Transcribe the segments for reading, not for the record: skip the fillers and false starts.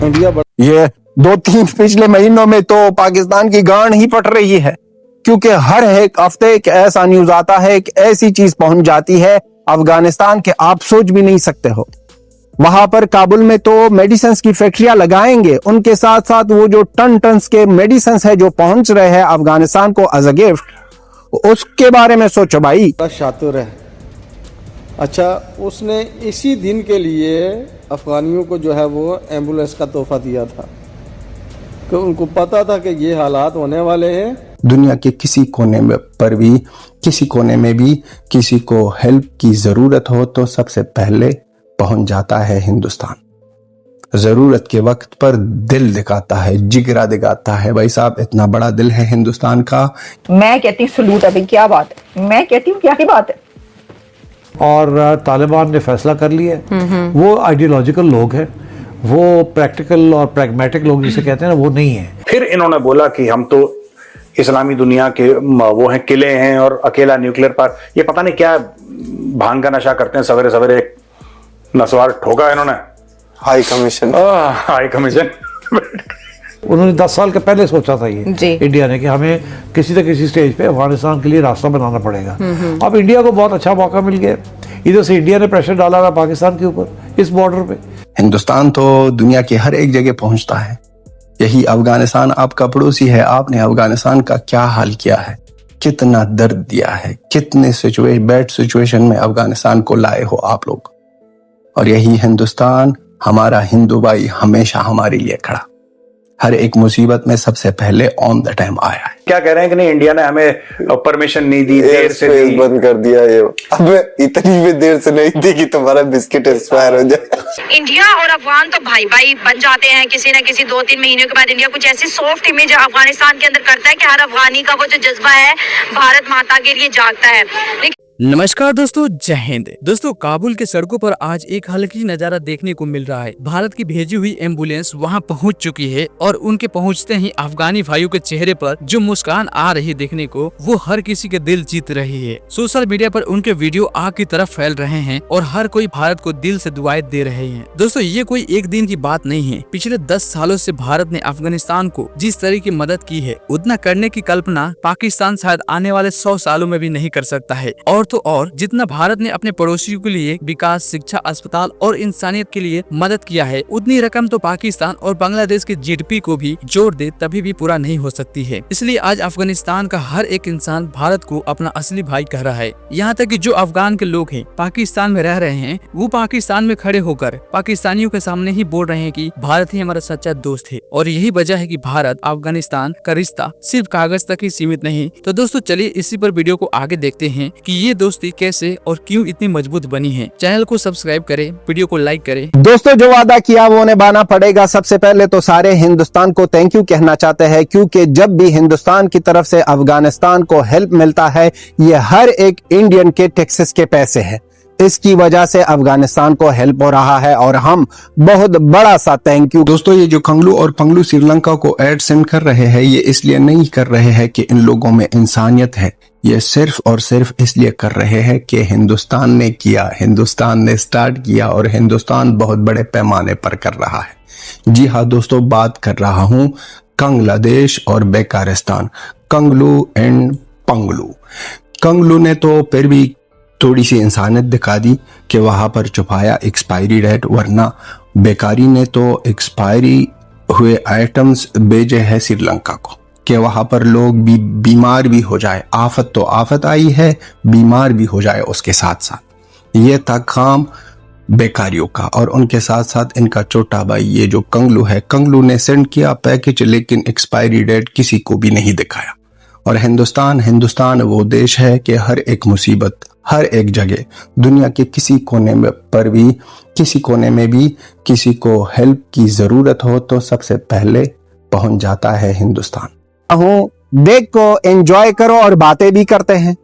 India ये 2-3 पिछले महीनों में तो पाकिस्तान की गांड ही पट रही है, क्योंकि हर एक हफ्ते एक ऐसा न्यूज आता है, एक ऐसी चीज पहुंच जाती है अफगानिस्तान के आप सोच भी नहीं सकते हो। वहां पर काबुल में तो मेडिसिन की फैक्ट्रियां लगाएंगे, उनके साथ साथ वो जो टन के मेडिसिन है जो पहुंच रहे हैं अफगानिस्तान को एज अ गिफ्ट, उसके बारे में सोचो भाई। बड़ा शातिर है। अच्छा, उसने इसी दिन के लिए अफगानियों को जो है वो एम्बुलेंस का तोहफा दिया था, कि उनको पता था कि ये हालात होने वाले हैं। दुनिया के किसी कोने में पर भी, किसी कोने में भी किसी को हेल्प की जरूरत हो तो सबसे पहले पहुंच जाता है हिंदुस्तान। जरूरत के वक्त पर दिल दिखाता है, जिगरा दिखाता है। भाई साहब, इतना बड़ा दिल है हिंदुस्तान का। मैं कहती हूँ सलूट। अभी क्या बात है, मैं कहती हूँ क्या ही बात है। और तालिबान ने फैसला कर लिया, वो आइडियोलॉजिकल लोग हैं, वो प्रैक्टिकल और प्रैग्मेटिक लोग जिसे कहते हैं ना, वो नहीं है। फिर इन्होंने बोला कि हम तो इस्लामी दुनिया के वो हैं, किले हैं और अकेला न्यूक्लियर पावर। ये पता नहीं क्या भांग का नशा करते हैं, सवेरे सवेरे एक नस्वार ठोका इन्होंने। हाई कमीशन उन्होंने 10 साल के पहले सोचा था ये इंडिया ने कि हमें किसी न किसी स्टेज पे अफगानिस्तान के लिए रास्ता बनाना पड़ेगा। अब इंडिया को बहुत अच्छा मौका मिल गया। इधर से इंडिया ने प्रेशर डाला था पाकिस्तान के ऊपर इस बॉर्डर पे। हिंदुस्तान तो दुनिया के हर एक जगह पहुंचता है। यही अफगानिस्तान आपका पड़ोसी है। आपने अफगानिस्तान का क्या हाल किया है, कितना दर्द दिया है, कितने बैड सिचुएशन में अफगानिस्तान को लाए हो आप लोग। और यही हिंदुस्तान, हमारा हिंदू भाई, हमेशा हमारे लिए खड़ा, हर एक मुसीबत में सबसे पहले ऑन द टाइम आया है। क्या कह रहे हैं कि नहीं, इंडिया ने हमें परमिशन नहीं दी, देर से दी, बंद कर दिया। ये अब इतनी भी देर से नहीं दी कि तुम्हारा बिस्किट एक्सपायर हो जाए। इंडिया और अफगान तो भाई भाई बन जाते हैं किसी न किसी 2-3 महीनों के बाद। इंडिया कुछ ऐसी सॉफ्ट इमेज अफगानिस्तान के अंदर करता है कि हर अफगानी का वो जो जज्बा है भारत माता के लिए जागता है। नमस्कार दोस्तों, जय हिंद। दोस्तों, काबुल के सड़कों पर आज एक हल्की नजारा देखने को मिल रहा है। भारत की भेजी हुई एम्बुलेंस वहां पहुंच चुकी है और उनके पहुंचते ही अफगानी भाइयों के चेहरे पर जो मुस्कान आ रही है देखने को, वो हर किसी के दिल जीत रही है। सोशल मीडिया पर उनके वीडियो आग की तरफ फैल रहे हैं और हर कोई भारत को दिल से दुआएं दे रहे हैं। दोस्तों, ये कोई एक दिन की बात नहीं है। पिछले 10 सालों से भारत ने अफगानिस्तान को जिस तरह की मदद की है, उतना करने की कल्पना पाकिस्तान शायद आने वाले 100 सालों में भी नहीं कर सकता है। और जितना भारत ने अपने पड़ोसियों के लिए विकास, शिक्षा, अस्पताल और इंसानियत के लिए मदद किया है, उतनी रकम तो पाकिस्तान और बांग्लादेश के जीडीपी को भी जोड़ दे तभी भी पूरा नहीं हो सकती है। इसलिए आज अफगानिस्तान का हर एक इंसान भारत को अपना असली भाई कह रहा है। यहाँ तक कि जो अफगान के लोग हैं, पाकिस्तान में रह रहे हैं, वो पाकिस्तान में खड़े होकर पाकिस्तानियों के सामने ही बोल रहे हैं कि भारत ही हमारा सच्चा दोस्त है। और यही वजह है कि भारत अफगानिस्तान का रिश्ता सिर्फ कागज तक ही सीमित नहीं। तो दोस्तों, चलिए इसी पर वीडियो को आगे देखते हैं कि ये दोस्ती कैसे और क्यों इतनी मजबूत बनी है। चैनल को सब्सक्राइब करें, वीडियो को लाइक करें। दोस्तों, जो वादा किया वो निभाना पड़ेगा। सबसे पहले तो सारे हिंदुस्तान को थैंक यू कहना चाहते हैं, क्योंकि जब भी हिंदुस्तान की तरफ से अफगानिस्तान को हेल्प मिलता है, ये हर एक इंडियन के टैक्सेस के पैसे हैं। इसकी वजह से अफगानिस्तान को हेल्प हो रहा है और हम बहुत बड़ा सा थैंक यू। दोस्तों, ये जो कंगलू और पंगलू श्रीलंका को एड सेंड कर रहे हैं, ये इसलिए नहीं कर रहे हैं कि इन लोगों में इंसानियत है। ये सिर्फ और सिर्फ इसलिए कर रहे हैं कि हिंदुस्तान ने किया, हिंदुस्तान ने स्टार्ट किया और हिंदुस्तान बहुत बड़े पैमाने पर कर रहा है। जी हाँ दोस्तों, बात कर रहा हूँ कंगलादेश और बेकारिस्तान, कंगलू एंड पंगलू। कंगलू ने तो फिर भी थोड़ी सी इंसानियत दिखा दी कि वहां पर छुपाया एक्सपायरी डेट, वरना बेकारी ने तो एक्सपायरी हुए आइटम्स भेजे हैं श्रीलंका को कि वहां पर लोग भी बीमार भी हो जाए। आफत तो आफत आई है, बीमार भी हो जाए उसके साथ साथ। ये था काम बेकारियों का। और उनके साथ साथ इनका छोटा भाई ये जो कंगलू है, कंगलू ने सेंड किया पैकेज, लेकिन एक्सपायरी डेट किसी को भी नहीं दिखाया। और हिंदुस्तान वो देश है कि हर एक मुसीबत, हर एक जगह, दुनिया के किसी कोने में पर भी, किसी कोने में भी किसी को हेल्प की जरूरत हो तो सबसे पहले पहुंच जाता है हिंदुस्तान। देख को एंजॉय करो और बातें भी करते हैं।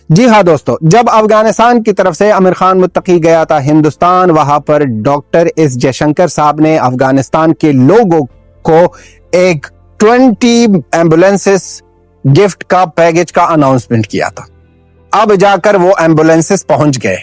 जी हाँ दोस्तों, जब अफगानिस्तान की तरफ से आमिर खान मुत्तकी गया था हिंदुस्तान, वहां पर डॉक्टर एस जयशंकर साहब ने अफगानिस्तान के लोगों को एक 20 एम्बुलेंसेस गिफ्ट का पैकेज का अनाउंसमेंट किया था। अब जाकर वो एम्बुलेंसेस पहुंच गए।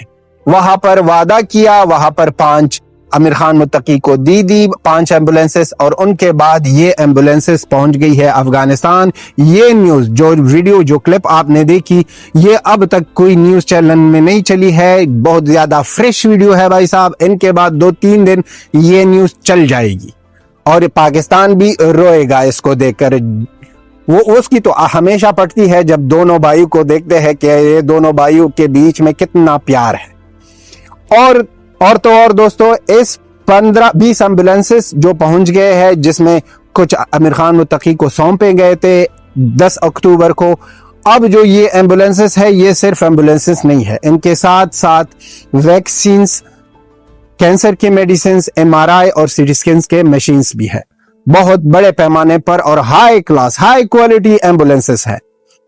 वहां पर वादा किया, वहां पर 5 आमिर खान मुत्तकी को दी 5 एम्बुलेंसेस, और उनके बाद ये एम्बुलेंसेस पहुंच गई है अफगानिस्तान। ये न्यूज जो वीडियो जो क्लिप आपने देखी, ये अब तक कोई न्यूज चैनल में नहीं चली है, बहुत ज्यादा फ्रेश वीडियो है भाई साहब। इनके बाद 2-3 दिन ये न्यूज चल जाएगी और पाकिस्तान भी रोएगा इसको देखकर। वो उसकी तो हमेशा पड़ती है जब दोनों भाइयों को देखते हैं कि ये दोनों भाइयों के बीच में कितना प्यार है। और दोस्तों, इस 15-20 एम्बुलेंसेस जो पहुंच गए हैं, जिसमें कुछ आमिर खान मुत्तकी को सौंपे गए थे 10 अक्टूबर को। अब जो ये एम्बुलेंसेस है, ये सिर्फ एम्बुलेंसेस नहीं है, इनके साथ साथ वैक्सीन्स, कैंसर के मेडिसिन, MRI और सीटी स्कैन के मशीन्स भी है, बहुत बड़े पैमाने पर और high class high quality ambulances है।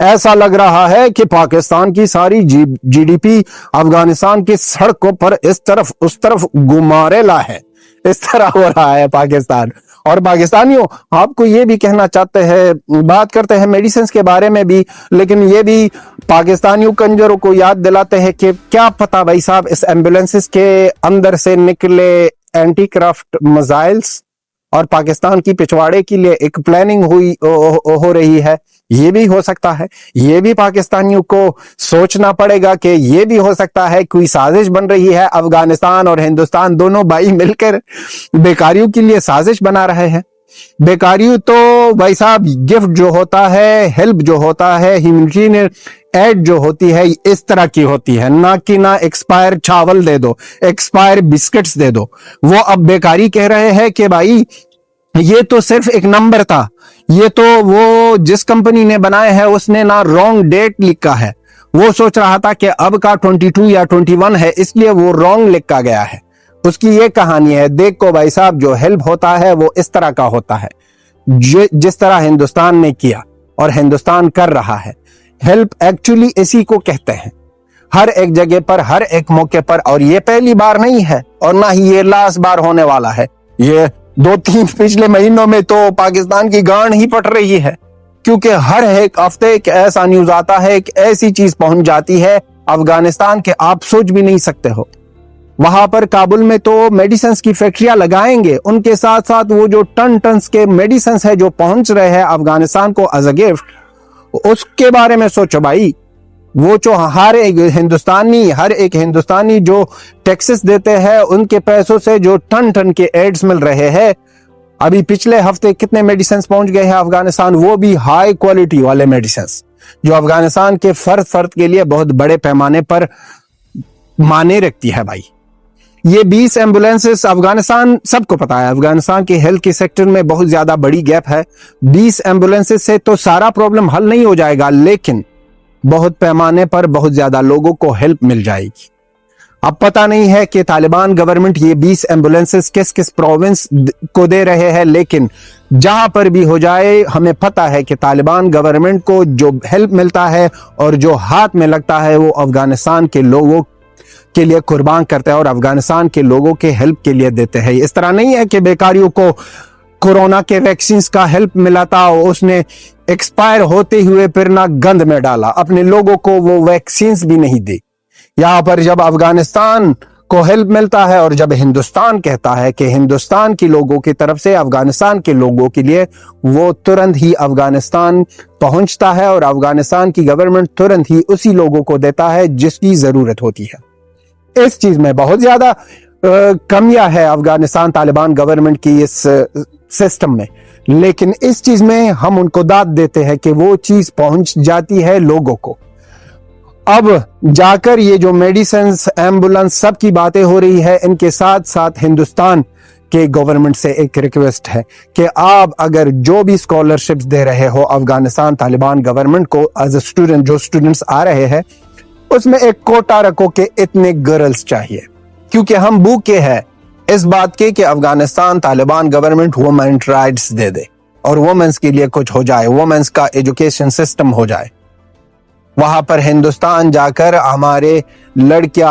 ऐसा लग रहा है कि पाकिस्तान की सारी GDP अफगानिस्तान की सड़कों पर इस तरफ उस तरफ गुमारेला है, इस तरह हो रहा है पाकिस्तान। और पाकिस्तानियों, आपको ये भी कहना चाहते हैं, बात करते हैं मेडिसिन के बारे में भी, लेकिन ये भी पाकिस्तानियों कंजरों को याद दिलाते हैं कि क्या पता भाई साहब, इस एम्बुलेंसेस के अंदर से निकले एंटी क्राफ्ट मिसाइल्स और पाकिस्तान की पिछवाड़े के लिए एक प्लानिंग हो रही है। ये भी हो सकता है, ये भी पाकिस्तानियों को सोचना पड़ेगा कि ये भी हो सकता है कोई साजिश बन रही है। अफगानिस्तान और हिंदुस्तान दोनों भाई मिलकर बेकारियों के लिए साजिश बना रहे हैं। बेकारियों तो भाई साहब, गिफ्ट जो होता है, हेल्प जो होता है, ह्यूमैनिटेरियन एड जो होती है, इस तरह की होती है, ना कि ना एक्सपायर चावल दे दो, एक्सपायर बिस्किट्स दे दो। वो अब बेकारी कह रहे हैं कि भाई ये तो सिर्फ एक नंबर था, ये तो वो जिस कंपनी ने बनाए है उसने ना रॉन्ग डेट लिखा है, वो सोच रहा था कि अब का 22 या 21 है, इसलिए वो रॉन्ग लिखा गया है। उसकी ये कहानी है। देखो भाई साहब, जो हेल्प होता है वो इस तरह का होता है, जिस तरह हिंदुस्तान ने किया और हिंदुस्तान कर रहा है। हेल्प एक्चुअली इसी को कहते हैं, हर एक जगह पर, हर एक मौके पर। और ये पहली बार नहीं है और ना ही ये लास्ट बार होने वाला है। ये 2-3 पिछले महीनों में तो पाकिस्तान की गांड ही पट रही है, क्योंकि हर एक हफ्ते एक ऐसा न्यूज आता है, एक ऐसी चीज पहुंच जाती है अफगानिस्तान के आप सोच भी नहीं सकते हो। वहां पर काबुल में तो मेडिसिन की फैक्ट्रियां लगाएंगे, उनके साथ साथ वो जो टन के मेडिसिन है जो पहुंच रहे हैं अफगानिस्तान को एज अ गिफ्ट, उसके बारे में सोचो भाई। वो जो हर एक हिंदुस्तानी जो टैक्सेस देते हैं, उनके पैसों से जो टन के एड्स मिल रहे हैं। अभी पिछले हफ्ते कितने मेडिसिन पहुंच गए हैं अफगानिस्तान, वो भी हाई क्वालिटी वाले मेडिसिन जो अफगानिस्तान के फर्द के लिए बहुत बड़े पैमाने पर माने रखती है भाई। ये 20 एम्बुलेंसेस, अफगानिस्तान सबको पता है अफगानिस्तान के हेल्थ के सेक्टर में बहुत ज्यादा बड़ी गैप है। 20 एम्बुलेंसेस से तो सारा प्रॉब्लम हल नहीं हो जाएगा, लेकिन बहुत पैमाने पर बहुत ज्यादा लोगों को हेल्प मिल जाएगी। अब पता नहीं है कि तालिबान गवर्नमेंट ये 20 एम्बुलेंसेस किस किस प्रोविंस को दे रहे हैं, लेकिन जहां पर भी हो जाए, हमें पता है कि तालिबान गवर्नमेंट को जो हेल्प मिलता है और जो हाथ में लगता है, वो अफगानिस्तान के लोगों के लिए कुर्बान करते हैं और अफगानिस्तान के लोगों के हेल्प के लिए देते हैं। इस तरह नहीं है कि बेकारियों को कोरोना के वैक्सीन का हेल्प मिला था, उसने एक्सपायर होते हुए फिर ना गंद में डाला, अपने लोगों को वो वैक्सीन भी नहीं दी। यहाँ पर जब अफगानिस्तान को हेल्प मिलता है और जब हिंदुस्तान कहता है कि हिंदुस्तान के लोगों की तरफ से अफगानिस्तान के लोगों के लिए, वो तुरंत ही अफगानिस्तान पहुंचता है और अफगानिस्तान की गवर्नमेंट तुरंत ही उसी लोगों को देता है जिसकी जरूरत होती है। इस चीज में बहुत ज्यादा कमियां है अफगानिस्तान तालिबान गवर्नमेंट की इस सिस्टम में, लेकिन इस चीज में हम उनको दाद देते हैं कि वो चीज पहुंच जाती है लोगों को। अब जाकर ये जो मेडिसिन, एम्बुलेंस, सब की बातें हो रही है, इनके साथ साथ हिंदुस्तान के गवर्नमेंट से एक रिक्वेस्ट है कि आप अगर जो भी स्कॉलरशिप्स दे रहे हो अफगानिस्तान तालिबान गवर्नमेंट को एज ए स्टूडेंट, जो स्टूडेंट्स आ रहे हैं, उसमें एक कोटा रखो कि इतने गर्ल्स चाहिए, क्योंकि हम भूखे हैं इस बात के कि Afghanistan Taliban government women rights दे दे और वुमेन्स के लिए कुछ हो जाए, वुमेन्स का एजुकेशन सिस्टम हो जाए। वहां पर हिंदुस्तान जाकर हमारे लड़कियां